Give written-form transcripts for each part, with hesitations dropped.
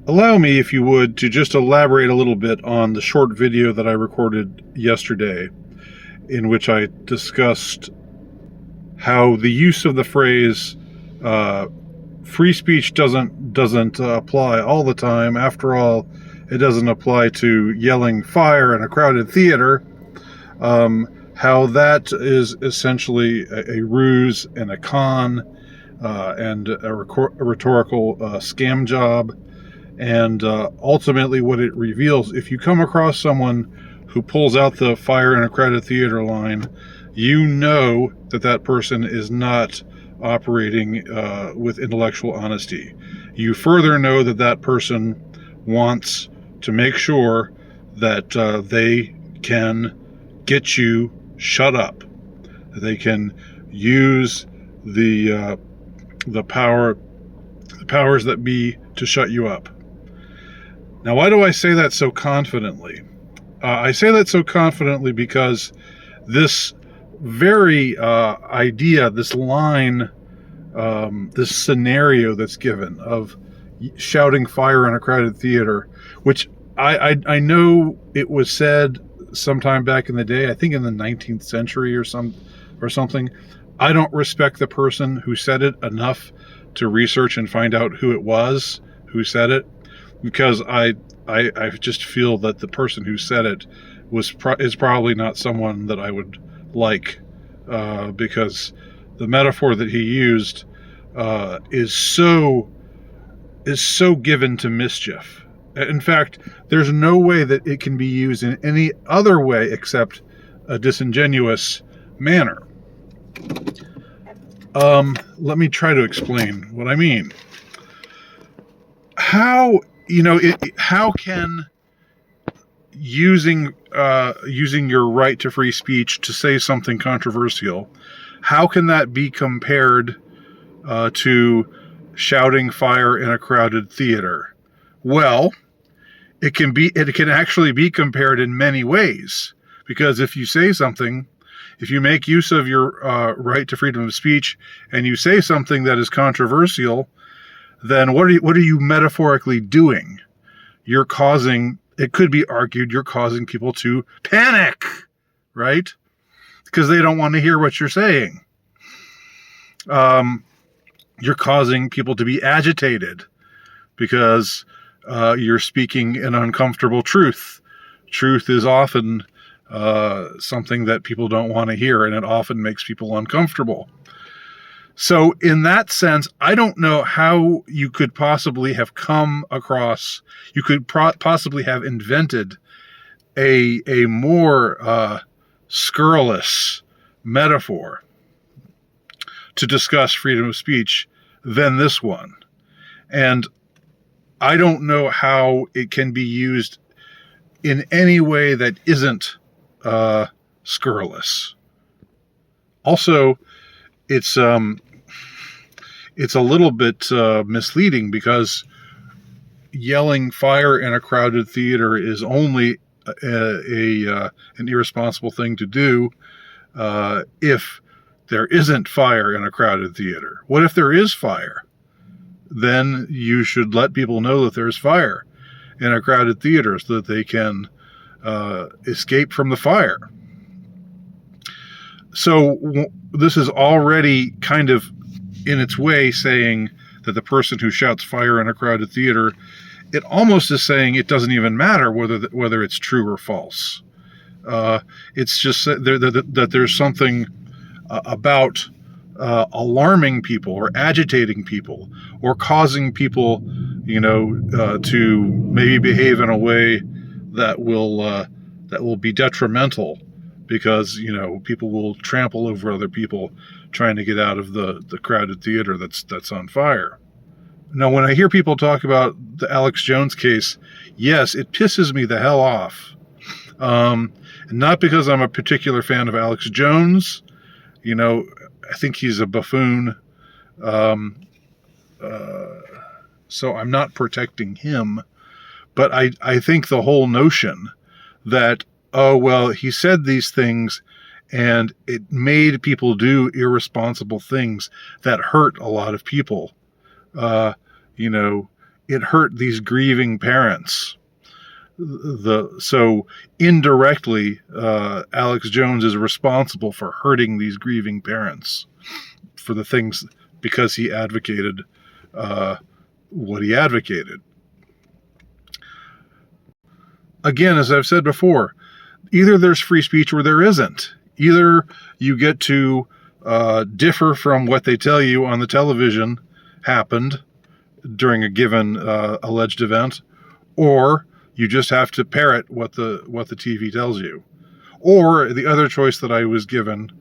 Allow me, if you would, to just elaborate a little bit on the short video that I recorded yesterday, in which I discussed how the use of the phrase free speech doesn't apply all the time. After all, it doesn't apply to yelling fire in a crowded theater. How that is essentially a ruse and a con and a rhetorical scam job. And ultimately what it reveals, if you come across someone who pulls out the fire in a crowded theater line, you know that that person is not operating with intellectual honesty. You further know that that person wants to make sure that they can get you shut up. They can use the powers that be to shut you up. Now, why do I say that so confidently? I say that so confidently because this very idea, this line, this scenario that's given of shouting fire in a crowded theater, which I know it was said sometime back in the day, I think in the 19th century or something. I don't respect the person who said it enough to research and find out who it was who said it, because I just feel that the person who said it is probably not someone that I would like, because the metaphor that he used is so given to mischief. In fact, there's no way that it can be used in any other way except a disingenuous manner. Let me try to explain what I mean. How can using your right to free speech to say something controversial, how can that be compared to shouting fire in a crowded theater? Well, it can actually be compared in many ways, because if you say something, if you make use of your right to freedom of speech and you say something that is controversial, then what are you metaphorically doing? You're causing, it could be argued, you're causing people to panic, right? Because they don't want to hear what you're saying. You're causing people to be agitated because you're speaking an uncomfortable truth. Truth is often something that people don't want to hear, and it often makes people uncomfortable. So in that sense, I don't know how you could possibly have possibly have invented a more scurrilous metaphor to discuss freedom of speech than this one. And I don't know how it can be used in any way that isn't scurrilous. Also, it's a little bit misleading, because yelling fire in a crowded theater is only an irresponsible thing to do if there isn't fire in a crowded theater. What if there is fire? Then you should let people know that there's fire in a crowded theater so that they can escape from the fire. So this is already kind of in its way saying that the person who shouts fire in a crowded theater, it almost is saying it doesn't even matter whether it's true or false. It's just that there's something about alarming people or agitating people or causing people, to maybe behave in a way that will be detrimental, because people will trample over other people trying to get out of the crowded theater that's on fire. Now, when I hear people talk about the Alex Jones case, yes, it pisses me the hell off. Not because I'm a particular fan of Alex Jones. I think he's a buffoon. So I'm not protecting him. But I think the whole notion that, oh, well, he said these things and it made people do irresponsible things that hurt a lot of people, it hurt these grieving parents. So indirectly, Alex Jones is responsible for hurting these grieving parents for the things, because he advocated what he advocated. Again, as I've said before, either there's free speech or there isn't. Either you get to differ from what they tell you on the television happened during a given alleged event, or you just have to parrot what the TV tells you. Or the other choice that I was given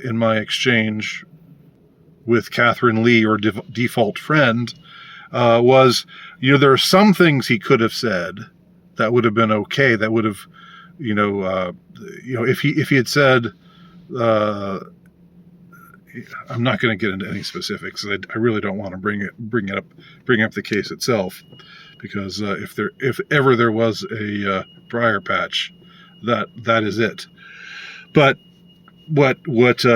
in my exchange with Catherine Lee, or default friend, was, there are some things he could have said that would have been okay. That would have, if he had said, I'm not going to get into any specifics. I really don't want to bring up the case itself, because if ever there was a briar patch, that is it. But what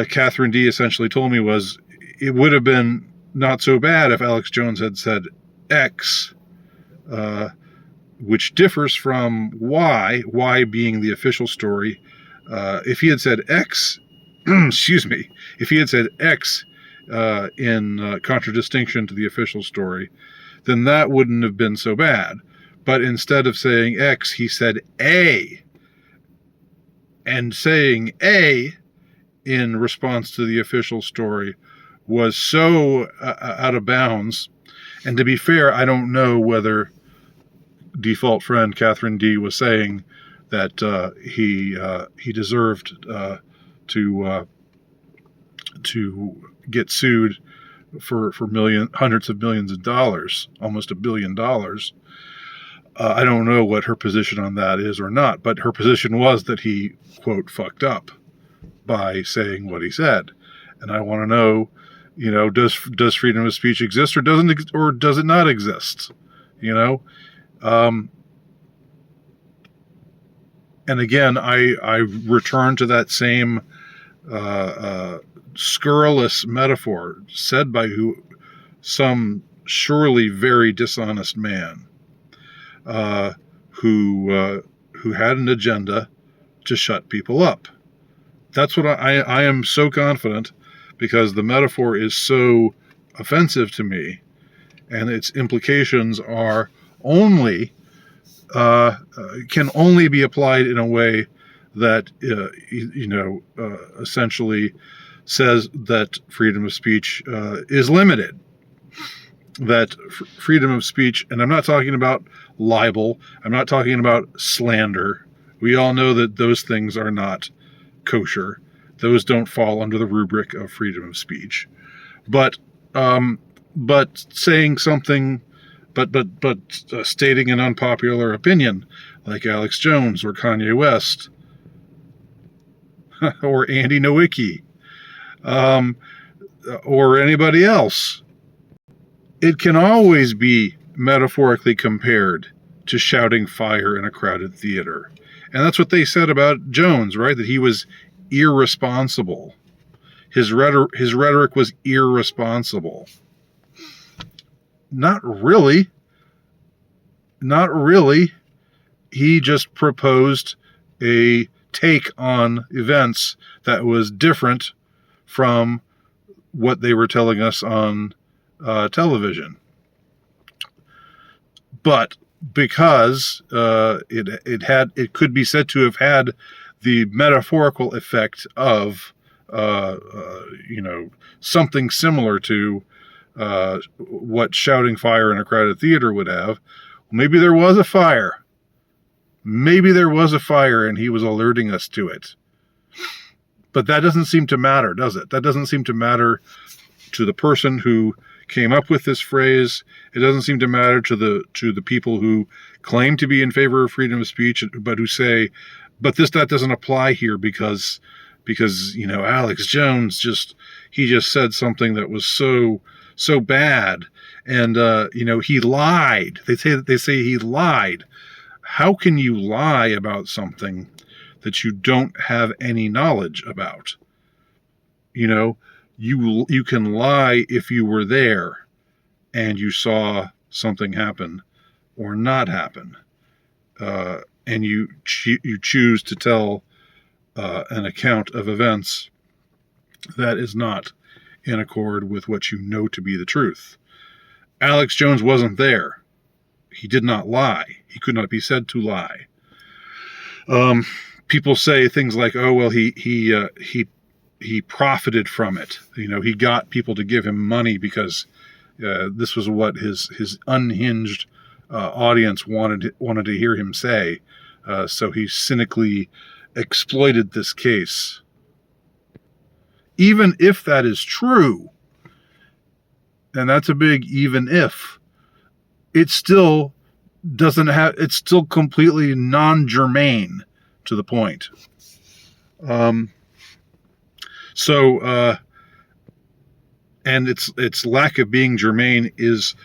Catherine D essentially told me was, it would have been not so bad if Alex Jones had said X, which differs from Y being the official story. If he had said X, if he had said X in contradistinction to the official story, then that wouldn't have been so bad. But instead of saying X, he said A. And saying A in response to the official story was so out of bounds. And to be fair, I don't know whether default friend Catherine D was saying that he deserved to get sued for hundreds of millions of dollars, almost $1 billion. I don't know what her position on that is or not, but her position was that he, quote, fucked up by saying what he said. And I want to know, does freedom of speech exist, or does it not exist? And again, I return to that same scurrilous metaphor said by some surely very dishonest man who had an agenda to shut people up. That's what I am so confident, because the metaphor is so offensive to me, and its implications are can only be applied in a way that essentially says that freedom of speech is limited. That freedom of speech, and I'm not talking about libel, I'm not talking about slander. We all know that those things are not kosher. Those don't fall under the rubric of freedom of speech. But saying something, but stating an unpopular opinion, like Alex Jones or Kanye West or Andy Nowicki, or anybody else, it can always be metaphorically compared to shouting fire in a crowded theater. And that's what they said about Jones, right? That he was irresponsible. His rhetoric was irresponsible. Not really. He just proposed a take on events that was different from what they were telling us on television. But because it could be said to have had the metaphorical effect of something similar to what shouting fire in a crowded theater would have. Maybe there was a fire. Maybe there was a fire and he was alerting us to it. But that doesn't seem to matter, does it? That doesn't seem to matter to the person who came up with this phrase. It doesn't seem to matter to the people who claim to be in favor of freedom of speech, but who say, but that doesn't apply here because Alex Jones just said something that was so bad, and he lied. They say he lied. How can you lie about something that you don't have any knowledge about? You can lie if you were there and you saw something happen or not happen, and you choose to tell an account of events that is not in accord with what you know to be the truth. Alex Jones wasn't there. He did not lie. He could not be said to lie. People say things like, "Oh, well, he profited from it. He got people to give him money because this was what his unhinged audience wanted to hear him say. So he cynically exploited this case." Even if that is true, and that's a big even if, it still doesn't have. It's still completely non-germane to the point. And its lack of being germane is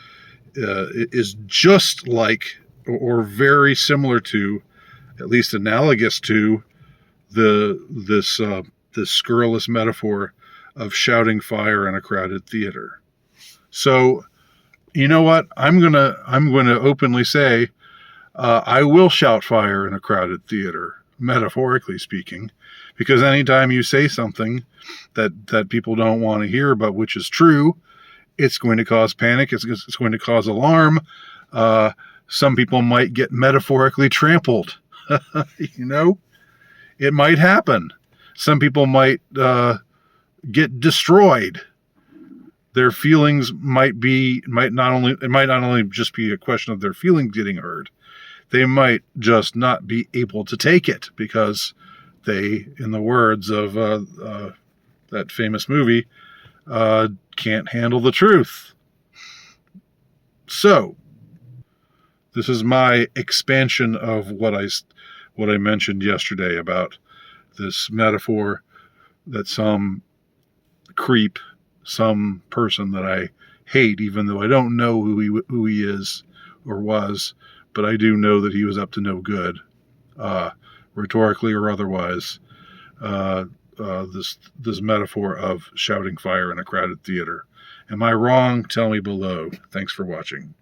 just like, or very similar to, at least analogous to, this scurrilous metaphor of shouting fire in a crowded theater. So, you know what? I'm gonna openly say, I will shout fire in a crowded theater, metaphorically speaking, because anytime you say something that people don't want to hear, but which is true, it's going to cause panic. It's going to cause alarm. Some people might get metaphorically trampled. It might happen. Some people might get destroyed. Their feelings might not only just be a question of their feelings getting hurt. They might just not be able to take it because they, in the words of that famous movie, can't handle the truth. So, this is my expansion of what I mentioned yesterday about this metaphor that some creep, some person that I hate, even though I don't know who he is or was, but I do know that he was up to no good, rhetorically or otherwise. This metaphor of shouting fire in a crowded theater. Am I wrong? Tell me below. Thanks for watching.